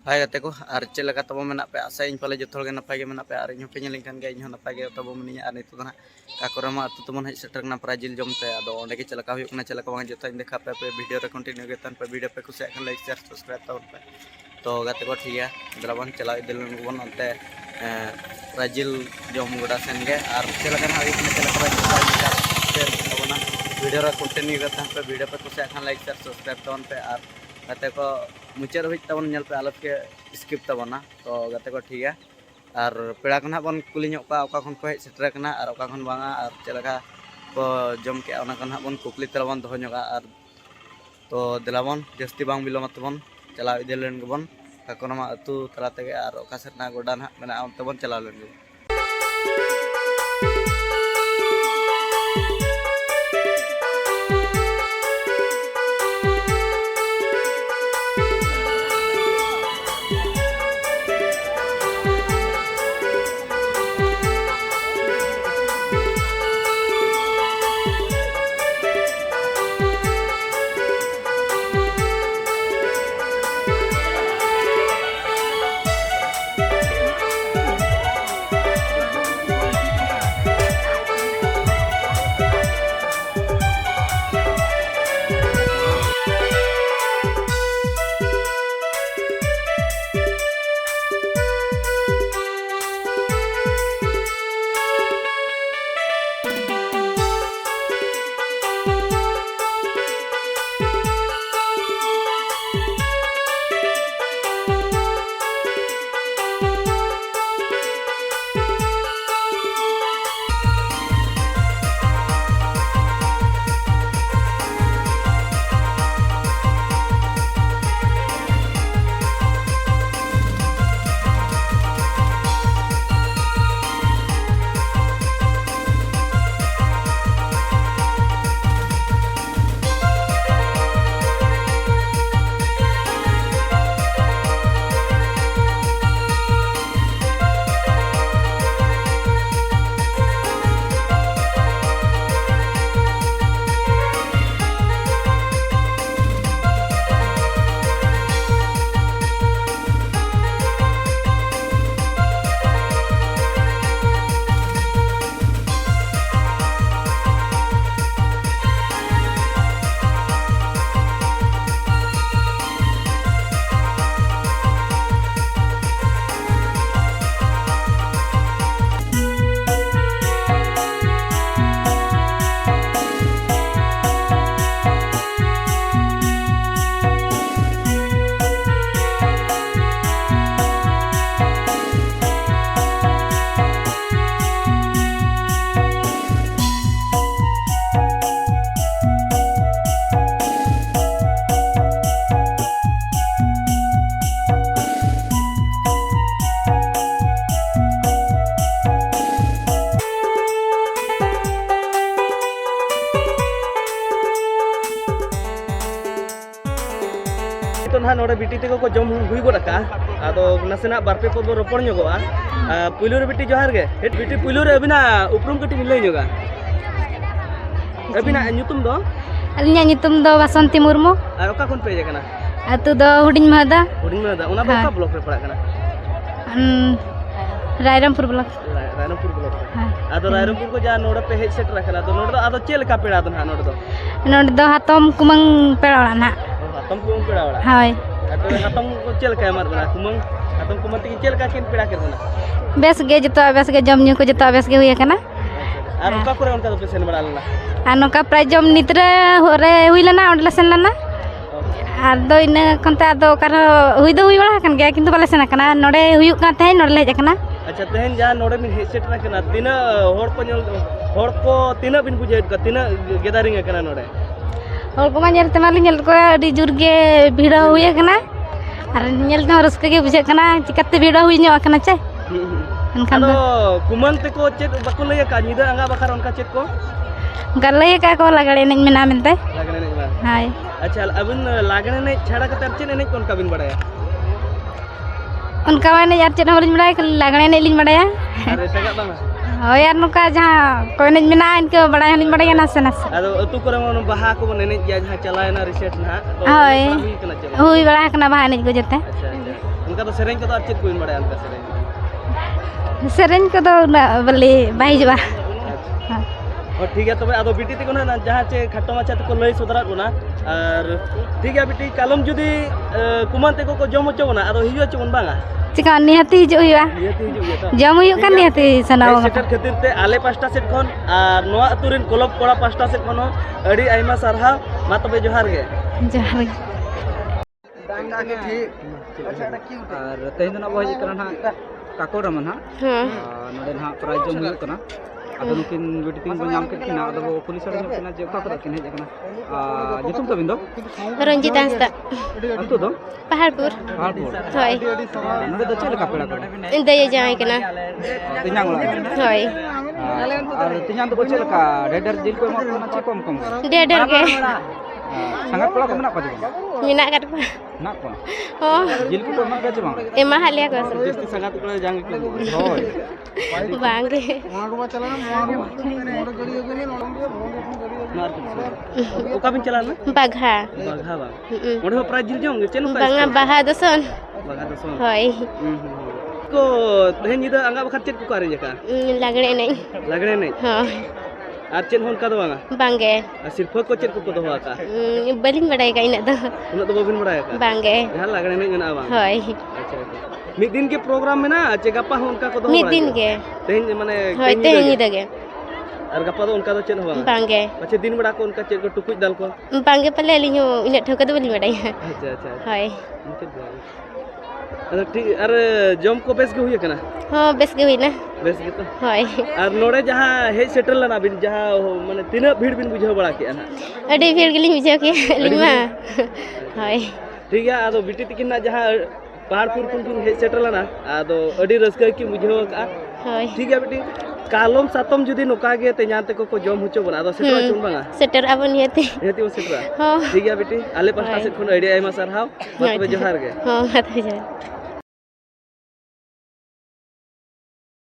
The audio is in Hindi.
हाय गाते को और चलका तब में पे आशा इन पाले जो नपाय में पे और इन पे इन इन नपाय तब मिनी और नित काकोरमा अतु तमन हज सेटरना प्राजिल जमते अदो ओंडे के चलका हुकना चलका बांग जो देखा पे वीडियो रे कंटिन्यू गेतन पे वीडियो पे कुछ लाइक शेयर सब्सक्राइब तब पे तो गाते को ठीक है दलाबन चला दिल बन अंते प्राजिल जम गोडा सेन गे और चलका हुकना चलका वीडियो रे कंटिन्यू गेतन पे वीडियो पे कुछ लाइक शेयर सब्सक्राइब तब पे और गाते को मुचाद हज तबन पे आलो के स्किप तबना तो गाते को ठीक है और पेड़ा को बन कुली खन को हज सेटर और बांगा और चलका को जम के बन कुकली तलाबन दो और तो दिलाबन जस्ती बांग बिलोम तबन चला इदिलेन गबन काकोरमा अतु तला तेगे और ओका सेटना गोडा ना मेना तबन चला लेन गबन तो ना नोड़े बिटी तक को जम हुई गोडा आदो नासेना बारपे पद रोपण जोगा पुलुर बिटी जोहार गे बिटी पुलुर अबिना उपरुम कटी लई जोगा अबिना ᱧᱩᱛᱩᱢ दो अलिया ᱧᱩᱛᱩᱢ दो बसंती मुर्मू और ओका खन पे जकना अतु दो हुडिन महदा ओना बका ब्लॉक रे पड़ा कना रायरमपुर ब्लॉक आदो रायरमपुर को जा नोड़े पे हेज सेट रखना तो नोड़ दो आदो चेल का पेड़ा दो ना नोड़ दो हातम कुमंग पेड़ा ना हातम कुमंग पेड़ा वाला हाय तो हातम को चेल का मार बना कुमंग हातम कुमंग ती चेल का किन पेड़ा कर बना बेस गे जतो बेस गे जम न्यू को जतो बेस गे हुई कना और ओका करे उनका तो पेसेन बड़ा लेना आ नोका प्राय जम नितरे रे हुई लेना ओडले सेन लेना और दो इन खनता दो कार हुई दो हुई बड़ा कन गया किंतु बाले सेन कना नोडे हुई का थे नोडले हेज कना अच्छा तेहन जहाँ नोड़े बिन हेज सेट रखना तीना होड़ को तीना बिन बुझे का तीना गेदारिंग कना नोड़े होड़ को माने तमाली नेल को अडी जुर गे भीड़ हुई कना और नेल तो रस्के गे बुझे कना चिकते भीड़ हुई न्यो कना चे एनखान दो कुमंग ते को चेत बाको लय का निदा अंगा बखार उनका चेत को गलय का को लागड़े नहीं मेना मिलते लागड़े नहीं बा हाय अच्छा अबिन लागड़े नहीं छाड़ा कतर चेन नहीं कोन का बिन बड़ाया उनका मैंने यार चेन होलिन बड़ाया लागड़े नहीं लिन बड़ाया अरे तगा बांगा हो यार नुका जहां कोई नहीं मेना इनके बड़ाया होलिन बड़ाया नासे नासे अदो अतु करे मन बहा को बन नहीं या जहां चलाय ना रिसेट ना तो हुई बड़ा कना बहा नहीं को जते अच्छा अच्छा ᱚᱱᱠᱟ ᱫᱚ ᱥᱮᱨᱮᱧ ᱠᱚᱫᱚ ᱟᱨ ᱪᱮᱫ ᱠᱚ ᱵᱤᱱ ᱵᱟᱲᱟᱭᱟ ᱚᱱᱠᱟ ᱥᱮᱨᱮᱧ? ᱥᱮᱨᱮᱧ ᱠᱚᱫᱚ ᱩᱱᱟᱹᱜ ᱵᱟᱞᱮ ᱵᱟᱭ ᱦᱤᱡᱩᱜᱼᱟ ᱴᱷᱤक है तब अब बिटी तक जहाँ चे खाटो माचा तक लई सदरा और ठीक है बिटी कालम जुदी कुमान तक को जम होचोना और हिजो चोन बांगा चिका निहाती हिजुग हुआ जम हुयुग कान निहाती सनाव सेटर खातिर ते आले पास्टा सेट खन और नोआ अतुरिन कोलब कोड़ा पास्टा सेट खन अड़ी आइमा सारहा मा तबे जोहार गे जोहार और तेज दिन अब हजना काको रमन हाँ नोडे ना प्राइज जम हुयुग कना आदो नुकिन बेटी तीन बन नाम के किना आदो पुलिस वाले जो किना जे का कदा किन हेज कना जुतुम तबिन दो रंजित हांसदा अतु दो पहाड़पुर होय नोडे दो चेल का पेड़ा को दया जाय कना तिनांग वाला होय और तिनांग दो चेल का रेडर जिल को मा कना चे कम कम डेडर के संगत पड़ा को मना को जे मिना काट ना को हो जिल को मा के जे बा एमा हालिया को जस्ती संगात को जांग को होय बांगे ओका बिन चला ना बाघा बाघा बा ओडे प्राइज जिल जोंग चेन बांगा बाहा दसन बाघा दसो होय को तेहन निदा आंगा बखत चेत को करे जका लागड़े नहीं हां और चेन होन का दो बांगा बांगे सिर्फ को चेत को दो का बलिन बड़ाई का इना दो उन तो बबिन बड़ाय का बांगे यहां लागड़े नहीं मेना बा होय अच्छा मिद दिन के प्रोग्राम में ना चे गप्पा होन का को दो मिद दिन के तेहन माने होय तेहनी दगे और गप्पा दो उनका तो चेत हो बांगे अच्छा दिन बड़ा को उनका चेत को टुकुज दाल को बांगे पले लियो इना ठोका दो बलिन बड़ाई अच्छा अच्छा होय अरे ठीक अरे जम को बेस के हुई कना हां बेस के हुई ना बेस के तो होय और नोड़े जहां हे सेटल लना बिन जहां माने तीना भीड़ बिन बुझाव बड़ा के ना अडे भीड़ गेली बुझाव के लिमा होय ठीक है आदो बिटी तकिन ना जहां पहाड़पुर कुन हे सेटल लना आदो अडी रस्का की बुझाव का होय ठीक है बिटी कालम सातम जुदी नोका गे ते जान तक को जम होचो बना आदो सेटर चुन बांगा सेटर आबन हेते हेती वो सेटर हां ठीक है बिटी आले पास्ता से खन अडी आइमा सरहाव मत बे जोहार गे हां मत बे जोहार